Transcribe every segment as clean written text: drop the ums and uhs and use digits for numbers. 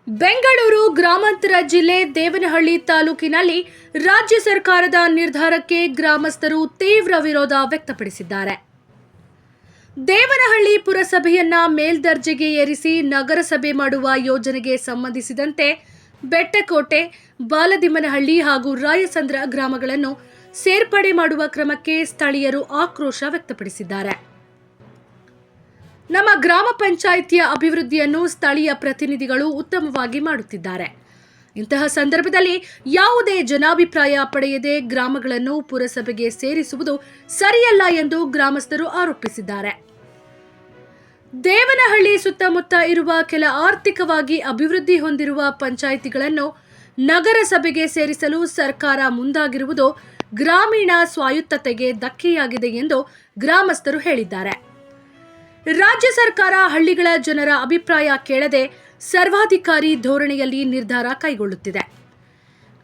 ಬೆಂಗಳೂರು ಗ್ರಾಮಾಂತರ ಜಿಲ್ಲೆ ದೇವನಹಳ್ಳಿ ತಾಲೂಕಿನಲ್ಲಿ ರಾಜ್ಯ ಸರ್ಕಾರದ ನಿರ್ಧಾರಕ್ಕೆ ಗ್ರಾಮಸ್ಥರು ತೀವ್ರ ವಿರೋಧ ವ್ಯಕ್ತಪಡಿಸಿದ್ದಾರೆ. ದೇವನಹಳ್ಳಿ ಪುರಸಭೆಯನ್ನ ಮೇಲ್ದರ್ಜೆಗೆ ಏರಿಸಿ ನಗರಸಭೆ ಮಾಡುವ ಯೋಜನೆಗೆ ಸಂಬಂಧಿಸಿದಂತೆ ಬೆಟ್ಟಕೋಟೆ, ಬಾಲದಿಮ್ಮನಹಳ್ಳಿ ಹಾಗೂ ರಾಯಸಂದ್ರ ಗ್ರಾಮಗಳನ್ನು ಸೇರ್ಪಡೆ ಮಾಡುವ ಕ್ರಮಕ್ಕೆ ಸ್ಥಳೀಯರು ಆಕ್ರೋಶ ವ್ಯಕ್ತಪಡಿಸಿದ್ದಾರೆ. ನಮ್ಮ ಗ್ರಾಮ ಪಂಚಾಯಿತಿಯ ಅಭಿವೃದ್ಧಿಯನ್ನು ಸ್ಥಳೀಯ ಪ್ರತಿನಿಧಿಗಳು ಉತ್ತಮವಾಗಿ ಮಾಡುತ್ತಿದ್ದಾರೆ. ಇಂತಹ ಸಂದರ್ಭದಲ್ಲಿ ಯಾವುದೇ ಜನಾಭಿಪ್ರಾಯ ಪಡೆಯದೆ ಗ್ರಾಮಗಳನ್ನು ಪುರಸಭೆಗೆ ಸೇರಿಸುವುದು ಸರಿಯಲ್ಲ ಎಂದು ಗ್ರಾಮಸ್ಥರು ಆರೋಪಿಸಿದ್ದಾರೆ. ದೇವನಹಳ್ಳಿ ಸುತ್ತಮುತ್ತ ಇರುವ ಕೆಲ ಆರ್ಥಿಕವಾಗಿ ಅಭಿವೃದ್ಧಿ ಹೊಂದಿರುವ ಪಂಚಾಯಿತಿಗಳನ್ನು ನಗರಸಭೆಗೆ ಸೇರಿಸಲು ಸರ್ಕಾರ ಮುಂದಾಗಿರುವುದು ಗ್ರಾಮೀಣ ಸ್ವಾಯತ್ತತೆಗೆ ಧಕ್ಕೆಯಾಗಿದೆ ಎಂದು ಗ್ರಾಮಸ್ಥರು ಹೇಳಿದ್ದಾರೆ. ರಾಜ್ಯ ಸರ್ಕಾರ ಹಳ್ಳಿಗಳ ಜನರ ಅಭಿಪ್ರಾಯ ಕೇಳದೆ ಸರ್ವಾಧಿಕಾರಿ ಧೋರಣೆಯಲ್ಲಿ ನಿರ್ಧಾರ ಕೈಗೊಳ್ಳುತ್ತಿದೆ.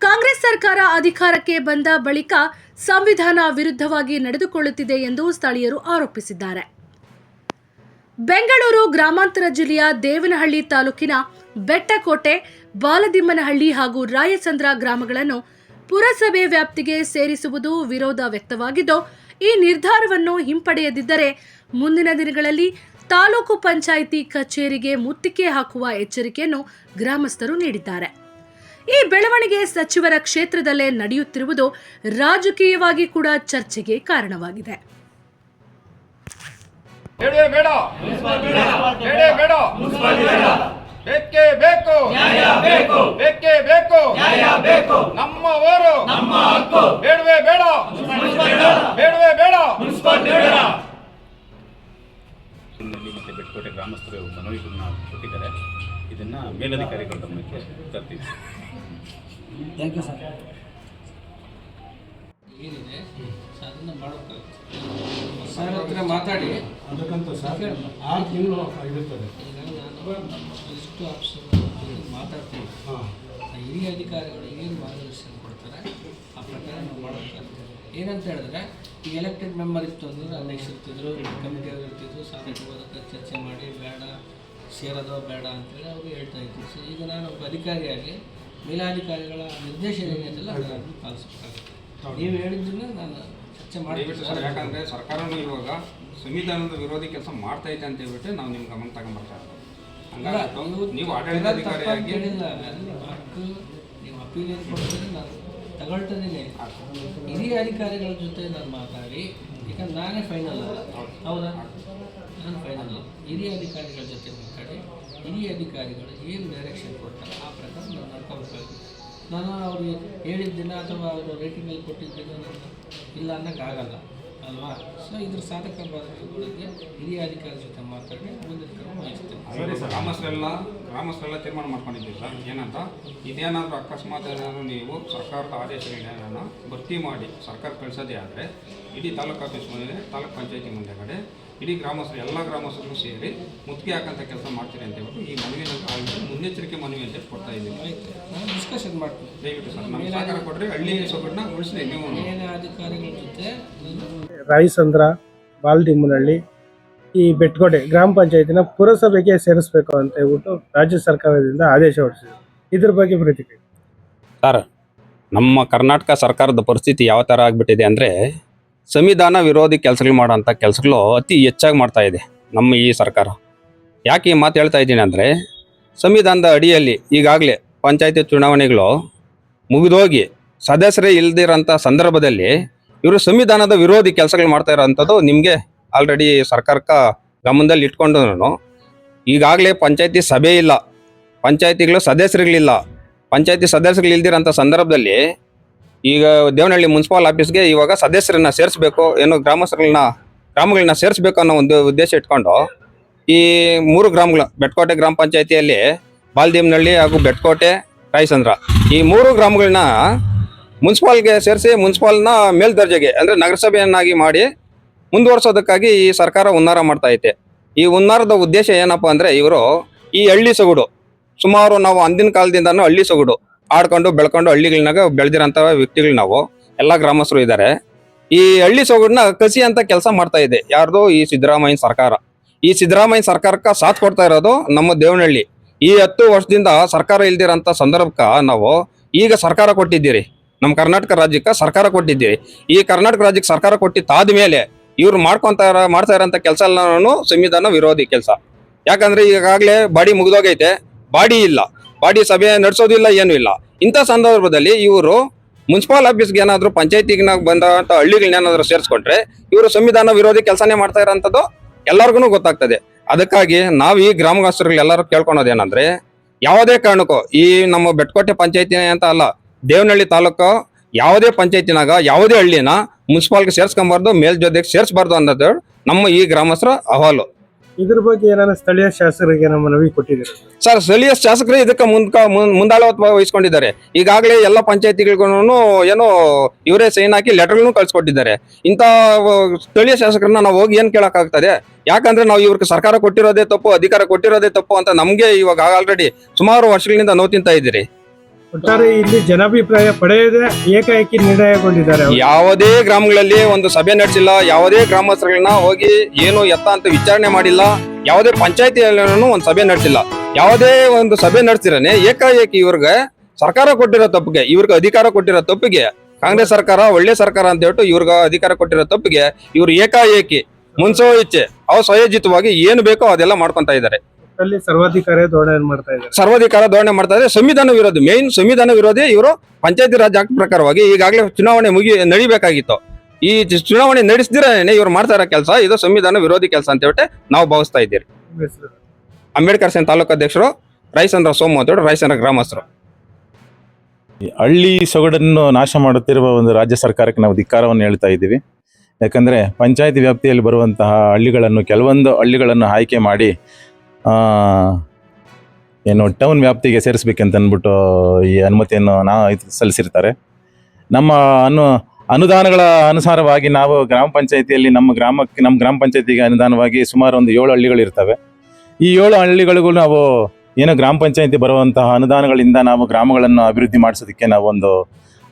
ಕಾಂಗ್ರೆಸ್ ಸರ್ಕಾರ ಅಧಿಕಾರಕ್ಕೆ ಬಂದ ಬಳಿಕ ಸಂವಿಧಾನ ವಿರುದ್ಧವಾಗಿ ನಡೆದುಕೊಳ್ಳುತ್ತಿದೆ ಎಂದು ಸ್ಥಳೀಯರು ಆರೋಪಿಸಿದ್ದಾರೆ. ಬೆಂಗಳೂರು ಗ್ರಾಮಾಂತರ ಜಿಲ್ಲೆಯ ದೇವನಹಳ್ಳಿ ತಾಲೂಕಿನ ಬೆಟ್ಟಕೋಟೆ, ಬಾಲದಿಮ್ಮನಹಳ್ಳಿ ಹಾಗೂ ರಾಯಸಂದ್ರ ಗ್ರಾಮಗಳನ್ನು ಪುರಸಭೆ ವ್ಯಾಪ್ತಿಗೆ ಸೇರಿಸುವುದು ವಿರೋಧ ವ್ಯಕ್ತವಾಗಿದ್ದು, ಈ ನಿರ್ಧಾರವನ್ನು ಹಿಂಪಡೆಯದಿದ್ದರೆ ಮುಂದಿನ ದಿನಗಳಲ್ಲಿ ತಾಲೂಕು ಪಂಚಾಯಿತಿ ಕಚೇರಿಗೆ ಮುತ್ತಿಗೆ ಹಾಕುವ ಎಚ್ಚರಿಕೆಯನ್ನು ಗ್ರಾಮಸ್ಥರು ನೀಡಿದ್ದಾರೆ. ಈ ಬೆಳವಣಿಗೆ ಸಚಿವರ ಕ್ಷೇತ್ರದಲ್ಲೇ ನಡೆಯುತ್ತಿರುವುದು ರಾಜಕೀಯವಾಗಿ ಕೂಡ ಚರ್ಚೆಗೆ ಕಾರಣವಾಗಿದೆ. ಬೇಕೇ ಬೇಕು ನ್ಯಾಯ ಬೇಕು, ಬೇಕೇ ಬೇಕು ನ್ಯಾಯ ಬೇಕು, ನಮ್ಮ ಊರು ನಮ್ಮ ಹಕ್ಕು, ಬೇಡವೇ ಬೇಡ ಬೇಡವೇ ಬೇಡ ಬೇಡ. ಮತ್ತೆ ಬೆಟ್ಟಕೋಟೆ ಗ್ರಾಮಸ್ಥರು ಮನವಿಗಳನ್ನ ಕೊಟ್ಟಿದ್ದಾರೆ. ಇದನ್ನ ಮೇಲಧಿಕಾರಿಗಳ ಗಮನಕ್ಕೆ ತರ್ತೀವಿ. Thank you sir. ಏನಿದೆ ಅದನ್ನು ಮಾಡೋಕ್ಕಾಗುತ್ತೆ. ಸರ್ ಹತ್ರ ಮಾತಾಡಿ ಅದಕ್ಕಂತ ಸರ್ 6 ತಿಂಗಳು ಇರುತ್ತದೆ. ಈಗ ನಾನು ಎಷ್ಟು ಆಫೀಸರ್ ಮಾತಾಡ್ತೀವಿ, ಹಿರಿಯ ಅಧಿಕಾರಿಗಳು ಏನು ಮಾರ್ಗದರ್ಶನ ಕೊಡ್ತಾರೆ ಆ ಪ್ರಕಾರ ನಾವು ಮಾಡೋಕ್ಕಾಗುತ್ತೆ. ಏನಂತ ಹೇಳಿದ್ರೆ ಈ ಎಲೆಕ್ಟೆಡ್ ಮೆಂಬರ್ ಇತ್ತು ಅಂದ್ರೆ ಅಧ್ಯಕ್ಷ ಇರ್ತಿದ್ರು, ಕಮಿಟಿಯವರು ಇರ್ತಿದ್ರು, ಸಾಧಕವಾದಕ್ಕೆ ಚರ್ಚೆ ಮಾಡಿ ಬೇಡ ಸೇರೋದೋ ಬೇಡ ಅಂತೇಳಿ ಅವರು ಹೇಳ್ತಾ ಇದ್ರು. ಸೊ ಈಗ ನಾನು ಒಬ್ಬ ಅಧಿಕಾರಿಯಾಗಿ ಮೇಲಾಧಿಕಾರಿಗಳ ನಿರ್ದೇಶನ ಏನಿದೆಯಲ್ಲ ಅದನ್ನು ಪಾಲಿಸಬೇಕಾಗುತ್ತೆ. ನೀವು ಹೇಳಿದ್ದನ್ನ ನಾನು ಚರ್ಚೆ ಮಾಡಿಬಿಟ್ಟು ಸರ್, ಯಾಕಂದರೆ ಸರ್ಕಾರನೂ ಇವಾಗ ಸಂವಿಧಾನದ ವಿರೋಧಿ ಕೆಲಸ ಮಾಡ್ತಾ ಇದೆ ಅಂತ ಹೇಳ್ಬಿಟ್ಟು ನಾವು ನಿಮ್ಮ ಗಮನ ತಗೊಂಡ್ಬರ್ತಾ ಇದ್ದೀವಿ. ಹಂಗಾಗಿ ನೀವು ಆಡಳಿತಾಧಿಕಾರಿಯಾಗಿ ಹೇಳಿಲ್ಲ, ನಿಮ್ಮ ಹಕ್ಕು ನೀವು ಅಪೀಲ್ ಏನು ಕೊಡ್ತೀರಿ ನಾನು ತಗೊಳ್ತಿದ್ದೀನಿ. ಹಿರಿಯ ಅಧಿಕಾರಿಗಳ ಜೊತೆ ನಾನು ಮಾತಾಡಿ, ಯಾಕಂದ್ರೆ ನಾನೇ ಫೈನಲ್ ಅಲ್ಲ, ಹೌದಾ, ನಾನು ಫೈನಲ್ ಅಲ್ಲ. ಹಿರಿಯ ಅಧಿಕಾರಿಗಳ ಜೊತೆ ಮಾತಾಡಿ ಹಿರಿಯ ಅಧಿಕಾರಿಗಳು ಏನು ಡೈರೆಕ್ಷನ್ ಕೊಡ್ತಾರೆ ಆ ಪ್ರಕಾರ ನಾನು ನಡ್ಕೋಬೇಕಾಗುತ್ತೆ. ನಾನು ಅವ್ರಿಗೆ ಹೇಳಿದ್ದಿನ ಅಥವಾ ಅವರು ರೇಟಿಂಗಲ್ಲಿ ಕೊಟ್ಟಿದ್ದನ್ನು ನಾನು ಇಲ್ಲ ಅನ್ನೋಕ್ಕಾಗಲ್ಲ ಅಲ್ವಾ. ಸೊ ಇದ್ರ ಸಾಧಕ ಬಾಧಕಗಳಿಗೆ ಹಿರಿಯ ಅಧಿಕಾರಿ ಜೊತೆ ಮಾತಾಡಿ ಮುಂದಿನ ಕ್ರಮ ವಹಿಸ್ತೇನೆ. ಗ್ರಾಮಸ್ಥರೆಲ್ಲ ತೀರ್ಮಾನ ಮಾಡ್ಕೊಂಡಿದ್ದೀವಿ ಸರ್. ಏನಂತ ಇದೇನಾದರೂ ಅಕಸ್ಮಾತ್ ಏನಾದರೂ ನೀವು ಸರ್ಕಾರದ ಆದೇಶಗಳನ್ನ ಭರ್ತಿ ಮಾಡಿ ಸರ್ಕಾರ ಕಳಿಸೋದೇ ಆದರೆ ಇಡೀ ತಾಲೂಕು ಆಫೀಸ್ ಮುಂದೆ, ತಾಲೂಕು ಪಂಚಾಯತಿ ಮುಂದೆಗಡೆ ಇಡೀ ಗ್ರಾಮಸ್ಥರು ಎಲ್ಲ ಗ್ರಾಮಸ್ಥರು ಸೇರಿ ಮುತ್ತಿಗೆ ಹಾಕೋಂಥ ಕೆಲಸ ಮಾಡ್ತೀರಿ ಅಂತ ಹೇಳ್ಬಿಟ್ಟು ಈ ಮನವಿನ ಮುನ್ನೆಚ್ಚರಿಕೆ ಮನವಿ ಅಂತ ಕೊಡ್ತಾ ಇದ್ದೀವಿ. ಆಯಿತು, ನಾನು ಡಿಸ್ಕಷನ್ ಮಾಡ್ತೀನಿ. ದಯವಿಟ್ಟು ಸರ್ ನಮ್ಮ ಸಹಕಾರ ಕೊಟ್ಟರೆ ಹಳ್ಳಿ ಸೊಗಡನ್ನ ಉಳಿಸಿ ನೀವು ಅಧಿಕಾರಿಗಳ ಜೊತೆ ರಾಯಸಂದ್ರ, ಬಾಲದಿಮ್ಮನಹಳ್ಳಿ, ಈ ಬೆಟ್ಟಕೋಟೆ ಗ್ರಾಮ ಪಂಚಾಯತಿನ ಪುರಸಭೆಗೆ ಸೇರಿಸಬೇಕು ಅಂತ ಹೇಳ್ಬಿಟ್ಟು ರಾಜ್ಯ ಸರ್ಕಾರದಿಂದ ಆದೇಶ ಹೊರಡಿಸಿದೆ. ಇದ್ರ ಬಗ್ಗೆ ಪ್ರತಿಕ್ರಿಯೆ ಸರ್, ನಮ್ಮ ಕರ್ನಾಟಕ ಸರ್ಕಾರದ ಪರಿಸ್ಥಿತಿ ಯಾವ ಥರ ಆಗಿಬಿಟ್ಟಿದೆ ಅಂದರೆ ಸಂವಿಧಾನ ವಿರೋಧಿ ಕೆಲಸಗಳು ಮಾಡೋಂಥ ಕೆಲಸಗಳು ಅತಿ ಹೆಚ್ಚಾಗಿ ಮಾಡ್ತಾ ಇದೆ ನಮ್ಮ ಈ ಸರ್ಕಾರ. ಯಾಕೆ ಈ ಮಾತು ಹೇಳ್ತಾ ಇದ್ದೀನಿ ಅಂದರೆ ಸಂವಿಧಾನದ ಅಡಿಯಲ್ಲಿ ಈಗಾಗಲೇ ಪಂಚಾಯತಿ ಚುನಾವಣೆಗಳು ಮುಗಿದೋಗಿ ಸದಸ್ಯರೇ ಇಲ್ದಿರೋಂಥ ಸಂದರ್ಭದಲ್ಲಿ ಇವರು ಸಂವಿಧಾನದ ವಿರೋಧಿ ಕೆಲಸಗಳು ಮಾಡ್ತಾ ಇರೋವಂಥದ್ದು ನಿಮಗೆ ಆಲ್ರೆಡಿ ಸರ್ಕಾರಕ್ಕೆ ಗಮನದಲ್ಲಿ ಇಟ್ಕೊಂಡು ಈಗಾಗಲೇ ಪಂಚಾಯತಿ ಸಭೆ ಇಲ್ಲ, ಪಂಚಾಯತಿಗಳು ಸದಸ್ಯರುಗಳಿಲ್ಲ. ಪಂಚಾಯತಿ ಸದಸ್ಯರುಗಳು ಇಲ್ದಿರೋಂಥ ಸಂದರ್ಭದಲ್ಲಿ ಈಗ ದೇವನಹಳ್ಳಿ ಮುನ್ಸಿಪಾಲ್ ಆಫೀಸ್ಗೆ ಇವಾಗ ಸದಸ್ಯರನ್ನ ಸೇರಿಸ್ಬೇಕು, ಏನು ಗ್ರಾಮಗಳನ್ನ ಸೇರಿಸ್ಬೇಕು ಅನ್ನೋ ಒಂದು ಉದ್ದೇಶ ಇಟ್ಕೊಂಡು ಈ 3 ಗ್ರಾಮಗಳು ಬೆಟ್ಟಕೋಟೆ ಗ್ರಾಮ ಪಂಚಾಯತಿಯಲ್ಲಿ ಬಾಲದಿಮ್ಮನಹಳ್ಳಿ ಹಾಗೂ ಬೆಟ್ಟಕೋಟೆ, ರಾಯಸಂದ್ರ ಈ 3 ಗ್ರಾಮಗಳನ್ನ ಮುನ್ಸಿಪಾಲ್ಗೆ ಸೇರಿಸಿ ಮುನ್ಸಿಪಾಲ್ನ ಮೇಲ್ದರ್ಜೆಗೆ ಅಂದರೆ ನಗರಸಭೆಯನ್ನಾಗಿ ಮಾಡಿ ಮುಂದುವರ್ಸೋದಕ್ಕಾಗಿ ಈ ಸರ್ಕಾರ ಹುನ್ನಾರ ಮಾಡ್ತಾ ಐತೆ. ಈ ಹುನ್ನಾರದ ಉದ್ದೇಶ ಏನಪ್ಪ ಅಂದರೆ ಇವರು ಈ ಹಳ್ಳಿ ಸೊಗಡು ಸುಮಾರು ನಾವು ಅಂದಿನ ಕಾಲದಿಂದನೂ ಹಳ್ಳಿ ಸೊಗಡು ಆಡ್ಕೊಂಡು ಬೆಳ್ಕೊಂಡು ಹಳ್ಳಿಗಳನ್ನಾಗ ಬೆಳೆದಿರೋಂಥ ವ್ಯಕ್ತಿಗಳು ನಾವು ಎಲ್ಲ ಗ್ರಾಮಸ್ಥರು ಇದ್ದಾರೆ. ಈ ಹಳ್ಳಿ ಸೊಗಡನ್ನ ಕಸಿ ಅಂತ ಕೆಲಸ ಮಾಡ್ತಾ ಇದೆ ಯಾರ್ದು ಈ ಸಿದ್ದರಾಮಯ್ಯ ಸರ್ಕಾರ. ಈ ಸಿದ್ದರಾಮಯ್ಯ ಸರ್ಕಾರಕ್ಕೆ ಸಾಥ್ ಕೊಡ್ತಾ ಇರೋದು ನಮ್ಮ ದೇವನಹಳ್ಳಿ. ಈ 10 ವರ್ಷದಿಂದ ಸರ್ಕಾರ ಇಲ್ದಿರೋಂಥ ಸಂದರ್ಭಕ್ಕೆ ನಾವು ಈಗ ಸರ್ಕಾರ ಕೊಟ್ಟಿದ್ದೀರಿ, ನಮ್ಮ ಕರ್ನಾಟಕ ರಾಜ್ಯಕ್ಕೆ ಸರ್ಕಾರ ಕೊಟ್ಟಿದ್ದೀರಿ. ಈ ಕರ್ನಾಟಕ ರಾಜ್ಯಕ್ಕೆ ಸರ್ಕಾರ ಕೊಟ್ಟಿದ್ದಾದ ಮೇಲೆ ಇವ್ರು ಮಾಡ್ತಾ ಇರೋಂಥ ಕೆಲಸ ಎಲ್ಲಾನು ಸಂವಿಧಾನ ವಿರೋಧಿ ಕೆಲಸ. ಯಾಕಂದ್ರೆ ಈಗಾಗಲೇ ಬಾಡಿ ಮುಗಿದೋಗೈತೆ, ಬಾಡಿ ಇಲ್ಲ, ಬಾಡಿ ಸಭೆ ನಡೆಸೋದಿಲ್ಲ, ಏನೂ ಇಲ್ಲ. ಇಂಥ ಸಂದರ್ಭದಲ್ಲಿ ಇವರು ಮುನ್ಸಿಪಲ್ ಆಫೀಸ್ಗೆ ಏನಾದ್ರು ಪಂಚಾಯತಿಗೆ ಬಂದಂಥ ಹಳ್ಳಿಗಳನ್ನೇನಾದ್ರು ಸೇರಿಸ್ಕೊಂಡ್ರೆ ಇವರು ಸಂವಿಧಾನ ವಿರೋಧಿ ಕೆಲಸನೇ ಮಾಡ್ತಾ ಇರೋಂಥದ್ದು ಎಲ್ಲರಿಗೂ ಗೊತ್ತಾಗ್ತದೆ. ಅದಕ್ಕಾಗಿ ನಾವು ಈ ಗ್ರಾಮವಾಸಿಗಳು ಎಲ್ಲರೂ ಕೇಳ್ಕೊಳೋದೇನಂದ್ರೆ, ಯಾವುದೇ ಕಾರಣಕ್ಕೂ ಈ ನಮ್ಮ ಬೆಟ್ಕೋಟೆ ಪಂಚಾಯತಿ ಅಂತ ಅಲ್ಲ, ದೇವನಹಳ್ಳಿ ತಾಲೂಕು ಯಾವುದೇ ಪಂಚಾಯತಿನಾಗ ಯಾವುದೇ ಹಳ್ಳಿನ ಮುನ್ಸಿಪಾಲ್ಗೆ ಸೇರ್ಸ್ಕೊಂಬಾರ್ದು, ಮೇಲ್ಜೋದಕ್ಕೆ ಸೇರಿಸಬಾರ್ದು ಅನ್ನೋದು ನಮ್ಮ ಈ ಗ್ರಾಮಸ್ಥರ ಅಹವಾಲು. ಇದ್ರ ಬಗ್ಗೆ ಏನಾದ್ರು ಸ್ಥಳೀಯ ಶಾಸಕರಿಗೆ ನಮ್ಮ ಮನವಿ ಕೊಟ್ಟಿದ್ದೀರಾ? ಸರ್, ಸ್ಥಳೀಯ ಶಾಸಕರು ಇದಕ್ಕೆ ಮುಂದಾಳತ್ವ ವಹಿಸ್ಕೊಂಡಿದ್ದಾರೆ. ಈಗಾಗಲೇ ಎಲ್ಲ ಪಂಚಾಯತಿಗಳಿಗೂ ಏನೋ ಇವರೇ ಸೈನ್ ಹಾಕಿ ಲೆಟರ್ಗಳನ್ನು ಕಳ್ಸಿಕೊಟ್ಟಿದ್ದಾರೆ. ಇಂಥ ಸ್ಥಳೀಯ ಶಾಸಕರನ್ನ ನಾವು ಹೋಗಿ ಏನ್ ಕೇಳಕ್ಕಾಗ್ತದೆ? ಯಾಕಂದ್ರೆ ನಾವು ಇವ್ರಿಗೆ ಸರ್ಕಾರ ಕೊಟ್ಟಿರೋದೇ ತಪ್ಪು, ಅಧಿಕಾರ ಕೊಟ್ಟಿರೋದೇ ತಪ್ಪು ಅಂತ ನಮ್ಗೆ ಇವಾಗ ಆಲ್ರೆಡಿ ಸುಮಾರು ವರ್ಷಗಳಿಂದ ನೋವು ತಿಂತಾ ಇದ್ದೀರಿ. ಒಟ್ಟಾರೆ ಇಲ್ಲಿ ಜನಾಭಿಪ್ರಾಯ ಪಡೆಯದೆ ಏಕಾಏಕಿ ನಿರ್ಣಯಗೊಂಡಿದ್ದಾರೆ. ಯಾವುದೇ ಗ್ರಾಮಗಳಲ್ಲಿ ಒಂದು ಸಭೆ ನಡೆಸಿಲ್ಲ, ಯಾವುದೇ ಗ್ರಾಮಸ್ಥರುಗಳನ್ನ ಹೋಗಿ ಏನು ಎತ್ತ ಅಂತ ವಿಚಾರಣೆ ಮಾಡಿಲ್ಲ, ಯಾವುದೇ ಪಂಚಾಯತಿಯಲ್ಲೂ ಒಂದು ಸಭೆ ನಡೆಸಿಲ್ಲ. ಯಾವುದೇ ಒಂದು ಸಭೆ ನಡೆಸಿರನೆ ಏಕಾಏಕಿ ಇವ್ರಿಗೆ ಸರ್ಕಾರ ಕೊಟ್ಟಿರೋ ತಪ್ಪಿಗೆ, ಇವ್ರಿಗೆ ಅಧಿಕಾರ ಕೊಟ್ಟಿರೋ ತಪ್ಪಿಗೆ, ಕಾಂಗ್ರೆಸ್ ಸರ್ಕಾರ ಒಳ್ಳೆ ಸರ್ಕಾರ ಅಂತ ಹೇಳ್ಬಿಟ್ಟು ಇವ್ರಿಗೆ ಅಧಿಕಾರ ಕೊಟ್ಟಿರೋ ತಪ್ಪಿಗೆ ಇವ್ರು ಏಕಾಏಕಿ ಮುನ್ಸೋ ಇಚ್ಛೆ ಸ್ವಯೋಜಿತವಾಗಿ ಏನು ಬೇಕೋ ಅದೆಲ್ಲ ಮಾಡ್ಕೊಂತ ಇದ್ದಾರೆ. ಅಲ್ಲಿ ಸರ್ವಾಧಿಕಾರಿ ಧೋರಣೆ ಮಾಡ್ತಾ ಇದ್ದಾರೆ. ಸರ್ವಾಧಿಕಾರ ಧೋರಣೆ ಮಾಡ್ತಾ ಇದ್ದಾರೆ. ಸಂವಿಧಾನ ವಿರೋಧಿ, ಮೇನ್ ಸಂವಿಧಾನ ವಿರೋಧಿ ಇವರು. ಪಂಚಾಯತಿ ರಾಜ್ ಆಕ್ಟ್ ಪ್ರಕಾರವಾಗಿ ಈಗಾಗಲೇ ಚುನಾವಣೆ ನಡಿಬೇಕಾಗಿತ್ತು. ಈ ಚುನಾವಣೆ ನಡೆಸದಿರೇ ಇವ್ರು ಮಾಡ್ತಾ ಇರೋ ಕೆಲಸ ಇದು ಸಂವಿಧಾನ ವಿರೋಧಿ ಕೆಲಸ ಅಂತ ಹೇಳ್ಬಿಟ್ಟು ನಾವು ಭಾವಿಸ್ತಾ ಇದ್ದೀರಿ. ಅಂಬೇಡ್ಕರ್ ಸೇನ್ ತಾಲೂಕು ಅಧ್ಯಕ್ಷರು ರಾಯಚಂದ್ರ ಸೋಮು ಅಂತ ಹೇಳಿ ರಾಯಚಂದ್ರ ಗ್ರಾಮಸ್ಥರು. ಹಳ್ಳಿ ಸೊಗಡನ್ನು ನಾಶ ಮಾಡುತ್ತಿರುವ ಒಂದು ರಾಜ್ಯ ಸರ್ಕಾರಕ್ಕೆ ನಾವು ಧಿಕ್ಕಾರವನ್ನು ಹೇಳ್ತಾ ಇದ್ದೀವಿ. ಯಾಕಂದರೆ ಪಂಚಾಯತಿ ವ್ಯಾಪ್ತಿಯಲ್ಲಿ ಬರುವಂತಹ ಕೆಲವೊಂದು ಹಳ್ಳಿಗಳನ್ನು ಆಯ್ಕೆ ಮಾಡಿ ಏನು ಟೌನ್ ವ್ಯಾಪ್ತಿಗೆ ಸೇರಿಸ್ಬೇಕಂತ ಅಂದ್ಬಿಟ್ಟು ಈ ಅನುಮತಿಯನ್ನು ಸಲ್ಲಿಸಿರ್ತಾರೆ. ನಮ್ಮ ಅನುದಾನಗಳ ಅನುಸಾರವಾಗಿ ನಾವು ಗ್ರಾಮ ಪಂಚಾಯತಿಯಲ್ಲಿ ನಮ್ಮ ಗ್ರಾಮ ಪಂಚಾಯತಿಗೆ ಅನುದಾನವಾಗಿ ಸುಮಾರು ಒಂದು 7 ಹಳ್ಳಿಗಳಿರ್ತವೆ. ಈ 7 ಹಳ್ಳಿಗಳಿಗೂ ನಾವು ಏನು ಗ್ರಾಮ ಪಂಚಾಯತಿ ಬರುವಂತಹ ಅನುದಾನಗಳಿಂದ ನಾವು ಗ್ರಾಮಗಳನ್ನು ಅಭಿವೃದ್ಧಿ ಮಾಡಿಸೋದಕ್ಕೆ ನಾವೊಂದು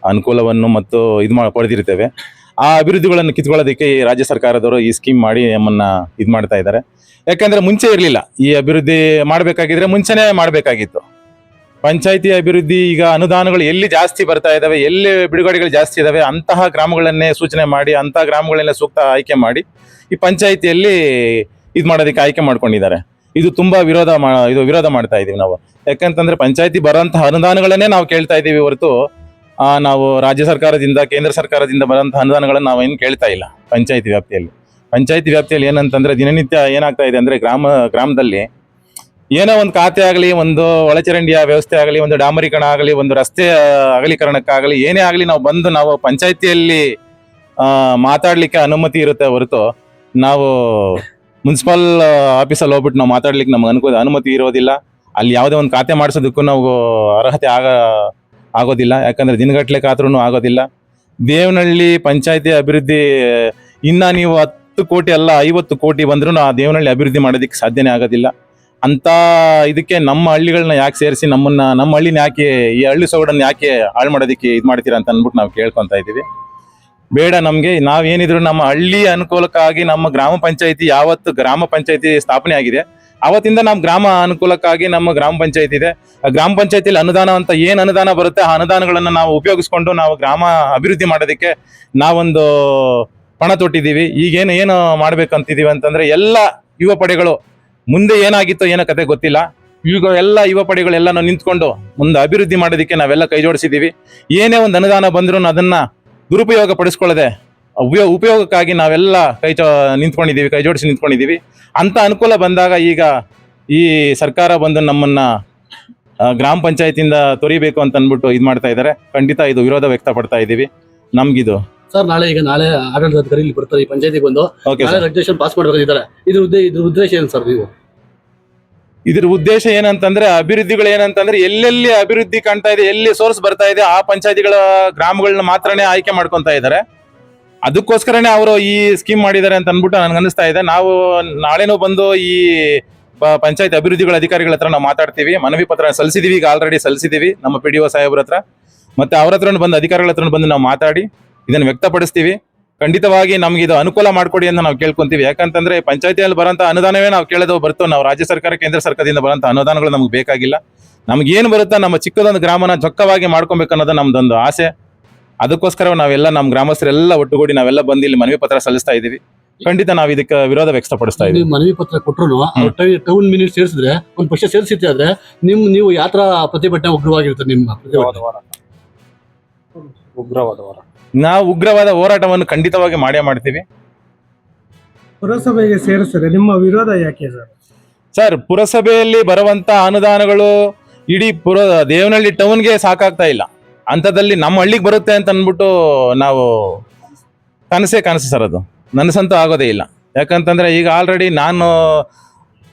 ಅನುಕೂಲವನ್ನು ಮತ್ತು ಪಡೆದಿರ್ತೇವೆ. ಆ ಅಭಿವೃದ್ಧಿಗಳನ್ನು ಕಿತ್ಕೊಳ್ಳೋದಕ್ಕೆ ಈ ರಾಜ್ಯ ಸರ್ಕಾರದವರು ಈ ಸ್ಕೀಮ್ ಮಾಡಿ ನಮ್ಮನ್ನು ಮಾಡ್ತಾ ಇದ್ದಾರೆ. ಯಾಕಂದರೆ ಮುಂಚೆ ಇರಲಿಲ್ಲ, ಈ ಅಭಿವೃದ್ಧಿ ಮಾಡಬೇಕಾಗಿದ್ರೆ ಮುಂಚೆನೇ ಮಾಡಬೇಕಾಗಿತ್ತು. ಪಂಚಾಯತಿ ಅಭಿವೃದ್ಧಿ ಈಗ ಅನುದಾನಗಳು ಎಲ್ಲಿ ಜಾಸ್ತಿ ಬರ್ತಾ ಇದ್ದಾವೆ, ಎಲ್ಲಿ ಬಿಡುಗಡೆಗಳು ಜಾಸ್ತಿ ಇದ್ದಾವೆ ಅಂತಹ ಗ್ರಾಮಗಳನ್ನೇ ಸೂಚನೆ ಮಾಡಿ, ಅಂತಹ ಗ್ರಾಮಗಳನ್ನೇ ಸೂಕ್ತ ಆಯ್ಕೆ ಮಾಡಿ ಈ ಪಂಚಾಯತಿಯಲ್ಲಿ ಮಾಡೋದಕ್ಕೆ ಆಯ್ಕೆ ಮಾಡ್ಕೊಂಡಿದ್ದಾರೆ. ಇದು ತುಂಬ ವಿರೋಧ ಮಾಡ್ತಾ ಇದ್ದೀವಿ ನಾವು. ಯಾಕಂತಂದ್ರೆ ಪಂಚಾಯತಿ ಬರೋಂತಹ ಅನುದಾನಗಳನ್ನೇ ನಾವು ಕೇಳ್ತಾ ಇದ್ದೀವಿ ಹೊರತು ನಾವು ರಾಜ್ಯ ಸರ್ಕಾರದಿಂದ ಕೇಂದ್ರ ಸರ್ಕಾರದಿಂದ ಬರೋಂತಹ ಅನುದಾನಗಳನ್ನು ನಾವೇನು ಕೇಳ್ತಾ ಇಲ್ಲ. ಪಂಚಾಯತಿ ವ್ಯಾಪ್ತಿಯಲ್ಲಿ ಏನಂತಂದ್ರೆ ದಿನನಿತ್ಯ ಏನಾಗ್ತಾ ಇದೆ ಅಂದ್ರೆ ಗ್ರಾಮದಲ್ಲಿ ಏನೋ ಒಂದು ಖಾತೆ ಆಗಲಿ, ಒಂದು ಒಳಚರಂಡಿಯ ವ್ಯವಸ್ಥೆ ಆಗಲಿ, ಒಂದು ಡಾಮರೀಕರಣ ಆಗಲಿ, ಒಂದು ರಸ್ತೆ ಅಗಲೀಕರಣಕ್ಕಾಗಲಿ, ಏನೇ ಆಗಲಿ ನಾವು ಪಂಚಾಯತಿಯಲ್ಲಿ ಮಾತಾಡ್ಲಿಕ್ಕೆ ಅನುಮತಿ ಇರುತ್ತೆ ಹೊರತು ನಾವು ಮುನ್ಸಿಪಲ್ ಆಫೀಸಲ್ಲಿ ಹೋಗ್ಬಿಟ್ಟು ನಾವು ಮಾತಾಡ್ಲಿಕ್ಕೆ ನಮ್ಗೆ ಅನುಮತಿ ಇರೋದಿಲ್ಲ. ಅಲ್ಲಿ ಯಾವುದೇ ಒಂದು ಖಾತೆ ಮಾಡಿಸೋದಕ್ಕೂ ನಾವು ಅರ್ಹತೆ ಆಗೋದಿಲ್ಲ. ಯಾಕಂದ್ರೆ ದಿನಗಟ್ಟಲೆ ಕಾದ್ರೂ ಆಗೋದಿಲ್ಲ. ದೇವನಹಳ್ಳಿ ಪಂಚಾಯತಿ ಅಭಿವೃದ್ಧಿ ನೀವು 10 ಕೋಟಿ ಅಲ್ಲ 50 ಕೋಟಿ ಬಂದ್ರೂ ಆ ದೇವನಹಳ್ಳಿ ಅಭಿವೃದ್ಧಿ ಮಾಡೋದಕ್ಕೆ ಸಾಧ್ಯನೇ ಆಗೋದಿಲ್ಲ. ಅಂತ ಇದಕ್ಕೆ ನಮ್ಮ ಹಳ್ಳಿಗಳನ್ನ ಯಾಕೆ ಸೇರಿಸಿ ನಮ್ಮ ಹಳ್ಳಿನ ಯಾಕೆ, ಈ ಹಳ್ಳಿ ಸೊಗಡನ್ನು ಯಾಕೆ ಹಾಳು ಮಾಡೋದಕ್ಕೆ ಮಾಡ್ತೀರಾ ಅಂತ ಅಂದ್ಬಿಟ್ಟು ನಾವು ಕೇಳ್ಕೊತಾ ಇದ್ದೀವಿ. ಬೇಡ, ನಮಗೆ ನಾವೇನಿದ್ರು ನಮ್ಮ ಹಳ್ಳಿ ಅನುಕೂಲಕ್ಕಾಗಿ ನಮ್ಮ ಗ್ರಾಮ ಪಂಚಾಯತಿ ಯಾವತ್ತು ಗ್ರಾಮ ಪಂಚಾಯತಿ ಸ್ಥಾಪನೆ ಆಗಿದೆ ಅವತ್ತಿಂದ ನಮ್ಮ ಗ್ರಾಮ ಅನುಕೂಲಕ್ಕಾಗಿ ನಮ್ಮ ಗ್ರಾಮ ಪಂಚಾಯತಿ ಇದೆ. ಆ ಗ್ರಾಮ ಪಂಚಾಯತಿಯಲ್ಲಿ ಅನುದಾನ ಅಂತ ಏನು ಅನುದಾನ ಬರುತ್ತೆ ಆ ಅನುದಾನಗಳನ್ನು ನಾವು ಉಪಯೋಗಿಸ್ಕೊಂಡು ನಾವು ಗ್ರಾಮ ಅಭಿವೃದ್ಧಿ ಮಾಡೋದಕ್ಕೆ ನಾವೊಂದು ಪಣ ತೊಟ್ಟಿದ್ದೀವಿ. ಏನು ಮಾಡ್ಬೇಕಂತಿದ್ದೀವಿ ಅಂತಂದ್ರೆ ಎಲ್ಲ ಯುವ ಪಡೆಗಳು ಮುಂದೆ ಏನಾಗಿತ್ತೋ ಏನೋ ಕತೆ ಗೊತ್ತಿಲ್ಲ, ಈಗ ಎಲ್ಲ ಯುವ ಪಡೆಗಳೆಲ್ಲ ನಿಂತ್ಕೊಂಡು ಮುಂದೆ ಅಭಿವೃದ್ಧಿ ಮಾಡೋದಕ್ಕೆ ನಾವೆಲ್ಲ ಕೈ ಜೋಡಿಸಿದ್ದೀವಿ. ಏನೇ ಒಂದು ಅನುದಾನ ಬಂದ್ರೂ ಅದನ್ನ ದುರುಪಯೋಗ ಪಡಿಸ್ಕೊಳ್ಳದೆ ಉಪಯೋಗಕ್ಕಾಗಿ ನಾವೆಲ್ಲ ಕೈ ಜೋಡಿಸಿ ನಿಂತ್ಕೊಂಡಿದ್ದೀವಿ. ಅಂತ ಅನುಕೂಲ ಬಂದಾಗ ಈಗ ಈ ಸರ್ಕಾರ ಬಂದು ನಮ್ಮನ್ನ ಗ್ರಾಮ ಪಂಚಾಯತಿಯಿಂದ ತೊರಿಬೇಕು ಅಂತ ಅಂದ್ಬಿಟ್ಟು ಮಾಡ್ತಾ ಇದ್ದಾರೆ. ಖಂಡಿತ ಇದು ವಿರೋಧ ವ್ಯಕ್ತಪಡ್ತಾ ಇದ್ದೀವಿ. ನಮ್ಗಿದು ಸರ್ ನಾಳೆ ಆಡಳಿತಾಧಿಕಾರಿ ಇಲ್ಲಿ ಬರ್ತಾರೆ ಈ ಪಂಚಾಯತಿಗೆ ಬಂದು ರೆಗ್ಯುಲೇಷನ್ ಪಾಸ್ ಮಾಡಬೇಕಾಗಿದ್ದಾರೆ. ಇದ್ರ ಉದ್ದೇಶ ಏನು ಸರ್? ಇದ್ರ ಉದ್ದೇಶ ಏನಂತಂದ್ರೆ ಅಭಿವೃದ್ಧಿಗಳು ಏನಂತಂದ್ರೆ ಎಲ್ಲೆಲ್ಲಿ ಅಭಿವೃದ್ಧಿ ಕಾಣ್ತಾ ಇದೆ, ಎಲ್ಲಿ ಸೋರ್ಸ್ ಬರ್ತಾ ಇದೆ ಆ ಪಂಚಾಯತಿಗಳ ಗ್ರಾಮಗಳನ್ನ ಮಾತ್ರನೇ ಆಯ್ಕೆ ಮಾಡ್ಕೊಂತ ಇದ್ದಾರೆ. ಅದಕ್ಕೋಸ್ಕರನೇ ಅವರು ಈ ಸ್ಕೀಮ್ ಮಾಡಿದ್ದಾರೆ ಅಂತ ಅಂದ್ಬಿಟ್ಟು ನನ್ಗೆ ಅನಿಸ್ತಾ ಇದೆ. ನಾವು ನಾಳೆನೂ ಬಂದು ಈ ಪಂಚಾಯತ್ ಅಭಿವೃದ್ಧಿಗಳ ಅಧಿಕಾರಿಗಳ ಹತ್ರ ನಾವು ಮಾತಾಡ್ತೀವಿ. ಮನವಿ ಪತ್ರ ಸಲ್ಲಿಸಿದೀವಿ, ಈಗ ಆಲ್ರೆಡಿ ಸಲ್ಲಿಸಿದೀವಿ ನಮ್ಮ PDO ಸಾಹೇಬ್ರ ಹತ್ರ. ಮತ್ತೆ ಅವ್ರ ಹತ್ರ ಬಂದು ಅಧಿಕಾರಿಗಳ ಹತ್ರ ಬಂದು ನಾವು ಮಾತಾಡಿ ಇದನ್ನು ವ್ಯಕ್ತಪಡಿಸ್ತೀವಿ. ಖಂಡಿತವಾಗಿ ನಮ್ಗೆ ಇದು ಅನುಕೂಲ ಮಾಡ್ಕೊಡಿ ಅಂತ ನಾವು ಕೇಳ್ಕೊಂತೀವಿ. ಯಾಕಂತಂದ್ರೆ ಪಂಚಾಯತಿಯಲ್ಲಿ ಬರೋಂಥ ಅನುದಾನವೇ ನಾವು ಕೇಳೋದು ಬರ್ತೋ, ನಾವು ರಾಜ್ಯ ಸರ್ಕಾರ ಕೇಂದ್ರ ಸರ್ಕಾರದಿಂದ ಬರೋಂಥ ಅನುದಾನಗಳು ನಮ್ಗೆ ಬೇಕಾಗಿಲ್ಲ. ನಮ್ಗೇನು ಬರುತ್ತಾ ನಮ್ಮ ಚಿಕ್ಕದೊಂದು ಗ್ರಾಮನ ಚೊಕ್ಕವಾಗಿ ಮಾಡ್ಕೊಬೇಕು ಅನ್ನೋದು ನಮ್ದೊಂದು ಆಸೆ. ಅದಕ್ಕೋಸ್ಕರ ನಾವೆಲ್ಲ ನಮ್ಮ ಗ್ರಾಮಸ್ಥರೆಲ್ಲ ಒಟ್ಟುಗೂಡಿ ನಾವೆಲ್ಲ ಬಂದು ಇಲ್ಲಿ ಮನವಿ ಪತ್ರ ಸಲ್ಲಿಸ್ತಾ ಇದ್ದೀವಿ. ಖಂಡಿತ ನಾವು ಇದಕ್ಕೆ ವಿರೋಧ ವ್ಯಕ್ತಪಡಿಸ್ತಾ ಇದ್ದೀವಿ. ನೀವು ಮನವಿ ಪತ್ರ ಕೊಟ್ಟರು ಟೌನ್ ಮಿನಿಟ್ ಸೇರಿಸಿದ್ರೆ ಒಂದು ಪಕ್ಷ ಸೇರಿಸಿತ್ತೆ ಆದ್ರೆ ನೀವು ಯಾವ ತರ ಪ್ರತಿಭಟನೆ ಉಗ್ರವಾಗಿರುತ್ತೆ ನಿಮ್ಮ ಪ್ರತಿಭಟನೆ? ನಾವು ಉಗ್ರವಾದ ಹೋರಾಟವನ್ನು ಖಂಡಿತವಾಗಿ ಮಾಡೇ ಮಾಡ್ತೀವಿ. ಪುರಸಭೆಗೆ ಸೇರಿಸಿದ್ರೆ ನಿಮ್ಮ ವಿರೋಧ ಯಾಕೆ ಸರ್? ಸರ್, ಪುರಸಭೆಯಲ್ಲಿ ಬರುವಂತ ಅನುದಾನಗಳು ಇಡೀ ದೇವನಹಳ್ಳಿ ಟೌನ್ಗೆ ಸಾಕಾಗ್ತಾ ಇಲ್ಲ. ಅಂಥದ್ದಲ್ಲಿ ನಮ್ಮ ಹಳ್ಳಿಗೆ ಬರುತ್ತೆ ಅಂತ ಅಂದ್ಬಿಟ್ಟು ನಾವು ಕನಸು ಸರ್, ಅದು ನನಸಂತೂ ಆಗೋದೇ ಇಲ್ಲ. ಯಾಕಂತಂದ್ರೆ ಈಗ ಆಲ್ರೆಡಿ ನಾನು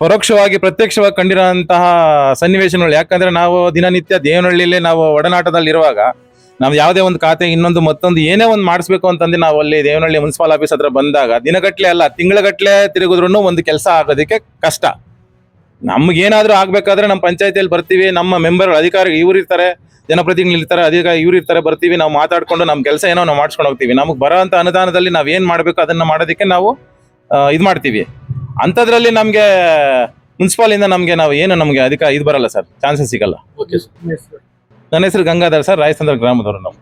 ಪರೋಕ್ಷವಾಗಿ ಪ್ರತ್ಯಕ್ಷವಾಗಿ ಕಂಡಿರೋಂತಹ ಸನ್ನಿವೇಶಗಳು. ಯಾಕಂದ್ರೆ ನಾವು ದಿನನಿತ್ಯ ದೇವನಹಳ್ಳಿಯಲ್ಲಿ ನಾವು ಒಡನಾಟದಲ್ಲಿರುವಾಗ ನಾವು ಯಾವುದೇ ಒಂದು ಖಾತೆ ಇನ್ನೊಂದು ಮತ್ತೊಂದು ಏನೇ ಒಂದು ಮಾಡಿಸ್ಬೇಕು ಅಂತಂದು ನಾವು ಅಲ್ಲಿ ದೇವನಹಳ್ಳಿ ಮುನ್ಸಿಪಲ್ ಆಫೀಸ್ ಹತ್ರ ಬಂದಾಗ ದಿನಗಟ್ಲೆ ಅಲ್ಲ ತಿಂಗಳಗಟ್ಲೆ ತಿರುಗಿದ್ರು ಒಂದು ಕೆಲಸ ಆಗೋದಕ್ಕೆ ಕಷ್ಟ. ನಮ್ಗೇನಾದ್ರೂ ಆಗ್ಬೇಕಾದ್ರೆ ನಮ್ಮ ಪಂಚಾಯತಿಯಲ್ಲಿ ಬರ್ತೀವಿ, ನಮ್ಮ ಮೆಂಬರ್ ಅಧಿಕಾರಿ ಇವ್ರು ಇರ್ತಾರೆ, ಜನಪ್ರತಿನಿಧಿಗಳು ಇರ್ತಾರೆ, ಅಧಿಕಾರಿ ಇವ್ರು ಇರ್ತಾರೆ, ಬರ್ತೀವಿ, ನಾವು ಮಾತಾಡ್ಕೊಂಡು ನಮ್ಮ ಕೆಲಸ ಏನೋ ನಾವು ಮಾಡ್ಸ್ಕೊಂಡು ಹೋಗ್ತೀವಿ. ನಮಗೆ ಬರೋ ಅಂತ ಅನುದಾನದಲ್ಲಿ ನಾವ್ ಏನ್ ಮಾಡ್ಬೇಕು ಅದನ್ನ ಮಾಡೋದಕ್ಕೆ ನಾವು ಇದು ಮಾಡ್ತೀವಿ. ಅಂಥದ್ರಲ್ಲಿ ನಮ್ಗೆ ಮುನ್ಸಿಪಾಲ್ ಇಂದ ನಮ್ಗೆ ಅಧಿಕಾರ ಇದು ಬರಲ್ಲ ಸರ್, ಚಾನ್ಸಸ್ ಸಿಗಲ್ಲ. Okay sir. ನನ್ನ ಹೆಸರು ಗಂಗಾಧರ್ ಸರ್, ರಾಯಚಂದ್ರ ಗ್ರಾಮದವರು ನಾವು.